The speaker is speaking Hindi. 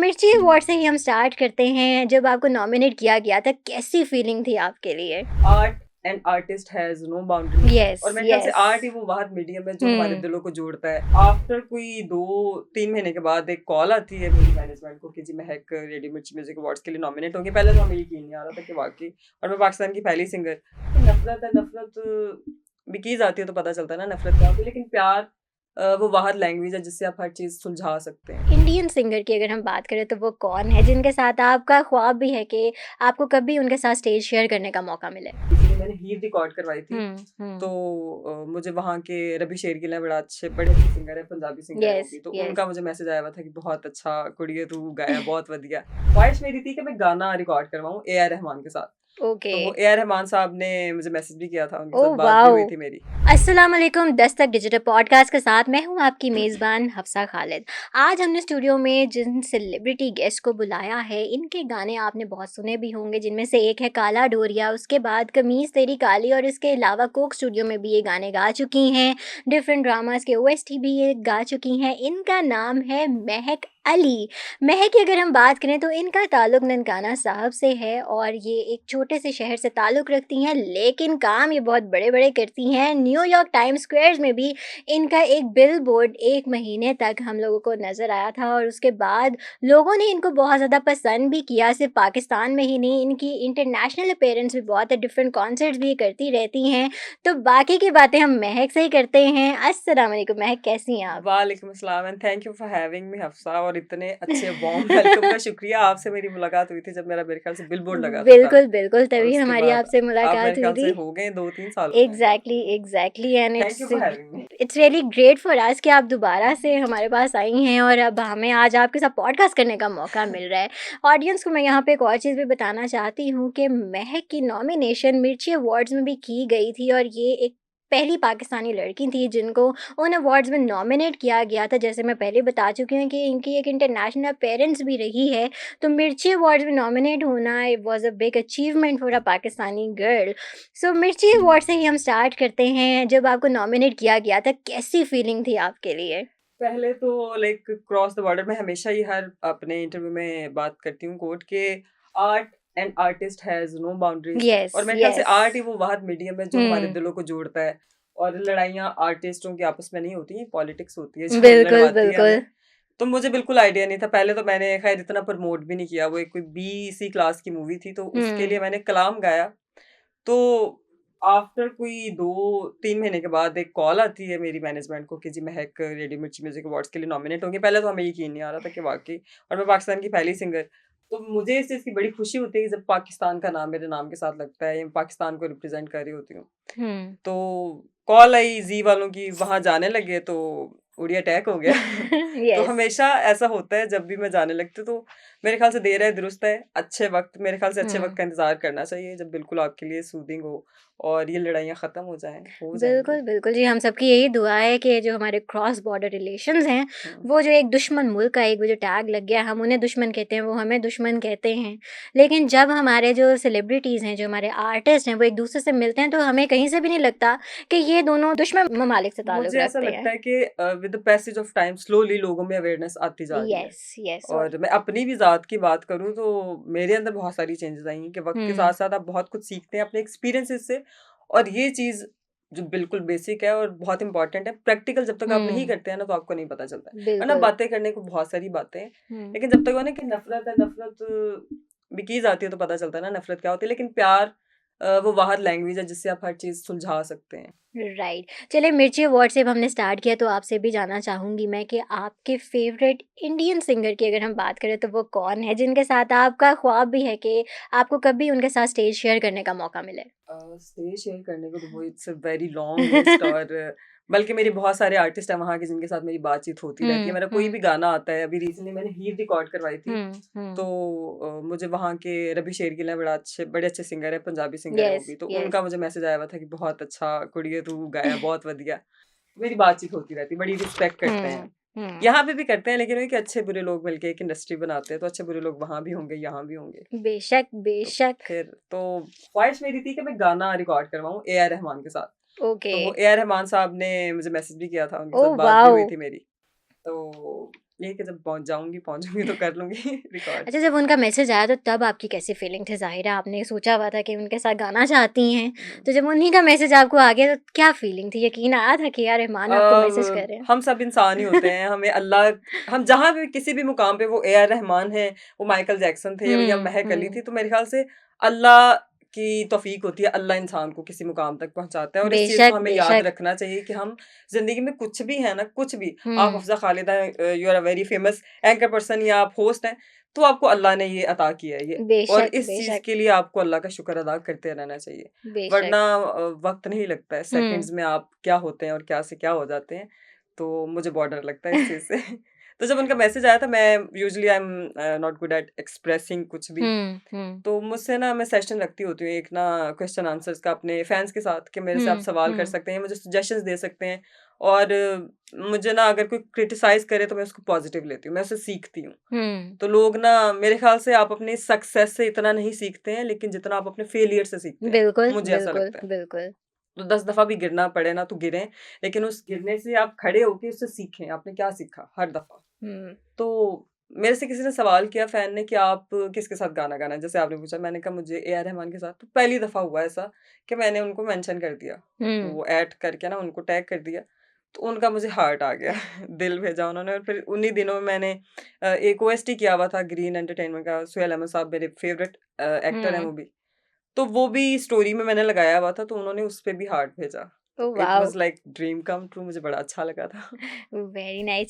मिर्ची अवार्ड से ही हम स्टार्ट करते हैं। जब आपको नॉमिनेट किया गया था, कैसी फीलिंग थी आपके लिए? Art and artist has no boundary. Yes, और मेरे ख्याल से यस। आर्ट ही वो वाहद मीडियम है जो हमारे हुँ। दिलों को जोड़ता है। आफ्टर कोई 2-3 महीने के बाद एक कॉल आती है मेरी मैनेजमेंट को कि जी महक रेडियो मिर्ची म्यूजिक अवार्ड्स के लिए नॉमिनेट होंगे। पहले तो हमें यकीन नहीं आ रहा था कि वाकई, और मैं पाकिस्तान की पहली सिंगर। तो नफरत है, नफरत भी की जाती है तो पता चलता है ना नफरत क्या होती है, लेकिन प्यार वो वाहद लैंग्वेज है जिससे आप हर चीज़ सुलझा सकते हैं। इंडियन सिंगर की अगर हम बात करें तो वो कौन है जिनके साथ आपका ख्वाब भी है कि आपको कभी उनके साथ स्टेज शेयर करने का मौका मिले? इसीलिए मैंने हीर रिकॉर्ड करवाई थी। हुँ, तो हुँ। मुझे वहाँ के रबी शेरगिल हैं, बड़े अच्छे सिंगर हैं, पंजाबी सिंगर हैं वो यस, भी। तो यस। उनका मुझे मैसेज आया हुआ था कि बहुत अच्छा कुड़िए तू गाया, बहुत वधिया। ख्वाहिश मेरी थी कि मैं गाना रिकॉर्ड करवाऊँ ए आर रहमान के साथ। ओके। तो वो ए आर रहमान साहब ने मुझे मैसेज भी किया था, उनके साथ ओह बात भी हुई वाओ! थी मेरी। अस्सलाम वालेकुम, दस्तक डिजिटल पॉडकास्ट के साथ मैं हूँ आपकी मेज़बान हफ्सा खालिद। आज हमने स्टूडियो में जिन सेलिब्रिटी गेस्ट को बुलाया है, इनके गाने आपने बहुत सुने भी होंगे, जिनमें से एक है काला डोरिया, उसके बाद कमीज़ तेरी काली और इसके अलावा कोक स्टूडियो में भी ये गाने गा चुकी हैं। डिफरेंट ड्रामास के ओएसटी भी ये गा चुकी हैं। इनका नाम है महक अली। महक की अगर हम बात करें तो इनका ताल्लुक ननकाना साहब से है और ये एक छोटे से शहर से ताल्लुक़ रखती हैं, लेकिन काम ये बहुत बड़े-बड़े करती हैं। न्यूयॉर्क टाइम्स स्क्वेयर्स में भी इनका एक बिलबोर्ड 1 महीने तक हम लोगों को नज़र आया था और उसके बाद लोगों ने इनको बहुत ज़्यादा पसंद भी किया। सिर्फ़ पाकिस्तान में ही नहीं, इनकी इंटरनेशनल अपीयरेंस भी बहुत है, डिफरेंट कॉन्सर्ट्स भी ये करती रहती हैं। तो बाकी की बातें हम महक से ही करते हैं। अस्सलाम वालेकुम महक, कैसी हैं आप? वालेकुम अस्सलाम and thank you for having me Hafsa, और इतने अच्छे वार्म वेलकम का शुक्रिया। आपसे मेरी मुलाकात हुई थी जब मेरे ख्याल से बिलबोर्ड लगा था तब। बिल्कुल, बिल्कुल, और तभी उसके हमारी बाद आपसे आप मेरे मुलाकात हुई ख्याल से थी। हो गए 2-3 साल हो गए हैं आप। Exactly, exactly and thank you for having me. It's really great for us कि आप दोबारा से हमारे पास आई हैं और अब हमें आज आपके साथ पॉडकास्ट करने का मौका मिल रहा है। ऑडियंस को मैं यहाँ पे एक और चीज़ भी बताना चाहती हूँ कि महक की नॉमिनेशन मिर्ची अवार्ड्स में भी की गई थी और ये एक पहली पाकिस्तानी लड़की थी जिनको उन अवार्ड्स में नॉमिनेट किया गया था। जैसे मैं पहले बता चुकी हूँ कि इनकी एक इंटरनेशनल अपीयरेंस भी रही है। तो मिर्ची अवार्ड्स में नॉमिनेट होना it was a big achievement for a Pakistani girl. So Mirchi award से ही हम स्टार्ट करते हैं। जब आपको नॉमिनेट किया गया था, कैसी फीलिंग थी आपके लिए? पहले तो लाइक क्रॉस द बॉर्डर, मैं हमेशा ही हर अपने इंटरव्यू में बात करती हूँ कोट के art and artist has no boundaries. Yes, और मेरे ख्याल से यस। आर्ट ही वो वाहद मीडियम है जो हमारे हुँ। दिलों को जोड़ता है। और लड़ाइयाँ आर्टिस्टों की आपस में नहीं होती, पॉलिटिक्स होती है जो बिल्कुल, लड़वाती है बिल्कुल। हमें। तो मुझे बिल्कुल आइडिया नहीं था। पहले तो मैंने खैर इतना प्रमोट भी नहीं किया, वो एक कोई बी सी क्लास की मूवी थी तो उसके हुँ। लिए मैंने कलाम गाया। तो आफ्टर कोई 2-3 महीने के बाद एक कॉल आती है मेरी मैनेजमेंट को कि जी महक रेडियो मिर्ची म्यूजिक अवार्ड्स के लिए नॉमिनेट होंगे। पहले तो हमें यकीन नहीं आ रहा था कि वाक़ई, और मैं पाकिस्तान की पहली सिंगर। तो मुझे इस चीज़ की बड़ी खुशी होती है कि जब पाकिस्तान का नाम मेरे नाम के साथ लगता है या पाकिस्तान को रिप्रेज़ेंट कर रही होती हूँ। हुँ। तो कॉल आई ज़ी वालों की, वहाँ जाने लगे तो उड़ी अटैक हो गया। तो यस। हमेशा ऐसा होता है जब भी मैं जाने लगती हूँ, तो मेरे ख़्याल से देर है दुरुस्त है, अच्छे वक़्त, मेरे ख़्याल से अच्छे वक़्त हुँ। का इंतज़ार करना चाहिए जब बिल्कुल आपके लिए सूदिंग हो और ये लड़ाइयाँ ख़त्म हो जाएँगी। बिल्कुल, बिल्कुल। जी, हम सबकी यही दुआ है कि जो हमारे क्रॉस बॉर्डर रिलेशंस हैं, हुँ। वो जो एक दुश्मन मुल्क का एक वो जो टैग लग गया, हम उन्हें दुश्मन कहते हैं, वो हमें दुश्मन कहते हैं। लेकिन जब हमारे जो सेलिब्रिटीज़ हैं, जो हमारे आर्टिस्ट हैं, वो एक-दूसरे से मिलते हैं, तो हमें कहीं से भी नहीं लगता कि ये दोनों दुश्मन ममालिक से ताल्लुक़ मुझे ऐसा रखते हैं। लगता है कि with the passage of time slowly लोगों में अवेयरनेस आती जा रही है। यस, यस और और मैं अपनी भी ज़ात की बात करूँ तो मेरे अंदर बहुत सारी चेंजेज़ आई हैं कि वक़्त के हुँ, साथ-साथ आप बहुत कुछ सीखते हैं अपने एक्सपीरियंसेस से। और ये चीज़ जो बिल्कुल बेसिक है और बहुत इम्पोर्टेंट है, प्रैक्टिकल जब तक आप नहीं हुँ, करते हैं ना तो आपको नहीं पता चलता है। वरना बिल्कुल। बातें करने को बहुत सारी बातें हैं, हुँ। लेकिन जब तक वो ना कि नफ़रत है, नफ़रत भी की जाती है तो पता चलता है ना नफ़रत क्या होती है, लेकिन प्यार वो वाहद लैंग्वेज है जिससे आप हर चीज़ सुलझा सकते हैं। राइट। चलिए मिर्ची अवार्ड से अब हमने स्टार्ट किया तो आपसे भी जानना चाहूँगी मैं कि आपके फ़ेवरेट इंडियन सिंगर की अगर हम बात करें तो वो कौन है जिनके साथ आपका ख्वाब भी है कि आपको कभी उनके साथ स्टेज शेयर करने का मौका मिले? स्टेज शेयर करने को तो वो it's a very long list. और बल्कि मेरे बहुत सारे आर्टिस्ट हैं वहाँ के जिनके साथ मेरी बातचीत होती रहती है। हुँ, मेरा कोई हुँ, भी गाना आता है, अभी रिसेंटली मैंने हीर रिकॉर्ड करवाई थी। हुँ, तो हुँ। मुझे वहाँ के रबी शेरगिल हैं, बड़े अच्छे सिंगर हैं, पंजाबी सिंगर हैं वो यस, भी। तो यस। उनका मुझे मैसेज आया हुआ था कि बहुत अच्छा कुड़िए तू गाया, बहुत वधिया। मेरी बातचीत होती रहती है, बड़ी रिस्पेक्ट करते हैं। हुँ, हुँ। यहाँ पे भी करते हैं, लेकिन वही कि अच्छे बुरे लोग मिलके एक इंडस्ट्री बनाते हैं, तो अच्छे बुरे लोग वहाँ भी होंगे, यहाँ भी होंगे। बेशक, तो बेशक। फिर तो ख्वाहिश मेरी थी कि मैं गाना रिकॉर्ड करवाऊँ ए आर रहमान के साथ। ओके। तो वो ए आर रहमान साहब ने मुझे मैसेज भी किया था, उनके साथ ओह बात भी हुई वाओ! थी मेरी। तो ये कि जब पहुँचूँगी तो कर लूँगी रिकॉर्ड। अच्छा, जब उनका मैसेज आया तो तब आपकी कैसी फीलिंग थी? ज़ाहिर है आपने सोचा हुआ था कि उनके साथ गाना चाहती हैं, हुँ। तो जब उन्हीं का मैसेज आपको आ गया तो क्या फीलिंग थी? यकीन आया था कि यार रहमान आपको मैसेज कर रहे हैं? हम सब इंसान ही होते हैं, हमें अल्लाह हम जहाँ भी किसी भी मुकाम पे, वो ए आर रहमान है, वो माइकल जैक्सन थे या हुँ, महक अली हुँ। थी, तो मेरे ख़्याल से अल्लाह की तौफ़ीक होती है, अल्लाह इंसान को किसी मुकाम तक पहुँचाता है और इस चीज़ को बेशक, हमें याद बेशक। रखना चाहिए कि हम ज़िंदगी में कुछ भी है ना, कुछ भी, आप हुँ, Afza Khalida you are a very famous anchor person या आप होस्ट हैं, तो आपको अल्लाह ने ये अता किया है ये, और बेशक, इस चीज़ बेशक, के लिए आपको अल्लाह का शुक्र अदा करते रहना चाहिए। बेशक। वरना वक़्त नहीं लगता है, हुँ, सेकंड्स में आप क्या होते हैं और क्या से क्या हो जाते हैं। तो मुझे बहुत डर लगता है इस चीज़ से। तो जब उनका मैसेज आया था, मैं usually I am not good at expressing कुछ भी। हुँ, हुँ, तो मुझसे ना, मैं सेशन रखती होती हूँ एक ना क्वेश्चन आंसर्स का अपने फैन्स के साथ, कि मेरे से आप हुँ, सवाल कर हुँ, सकते हैं, मुझे सजेशंस दे सकते हैं, और मुझे ना अगर कोई क्रिटिसाइज़ करे तो मैं उसको पॉज़िटिव लेती हूँ, मैं उससे सीखती हूँ। हुँ। तो लोग ना, मेरे ख़्याल से आप अपनी सक्सेस से इतना नहीं सीखते हैं, लेकिन जितना आप अपने फेलियर से सीखते हैं, बिल्कुल, मुझे ऐसा बिल्कुल, लगता है। बिल्कुल। तो 10 दफ़ा भी गिरना पड़े ना तो गिरें, लेकिन उस गिरने से आप खड़े होके उससे सीखें, आपने क्या सीखा हर दफ़ा। हुँ, तो मेरे से किसी ने सवाल किया, फैन ने, कि आप किसके साथ गाना गाना है? जैसे आपने पूछा, मैंने कहा मुझे ए आर रहमान के साथ। तो पहली दफ़ा हुआ ऐसा कि मैंने उनको मेंशन कर दिया, हुँ। वो ऐड करके ना उनको टैग कर दिया। तो उनका मुझे हार्ट आ गया दिल भेजा उन्होंने, और फिर उन्हीं दिनों में मैंने एक ओएसटी किया हुआ था ग्रीन एंटरटेनमेंट का, सुहेल अहमद साहब मेरे फेवरेट एक्टर हैं हुँ। वो भी। तो वो भी स्टोरी में मैंने लगाया हुआ था, तो उन्होंने उस पे भी हार्ट भेजा। तो oh it wow! Was like dream come true, मुझे बड़ा अच्छा लगा था। Very nice.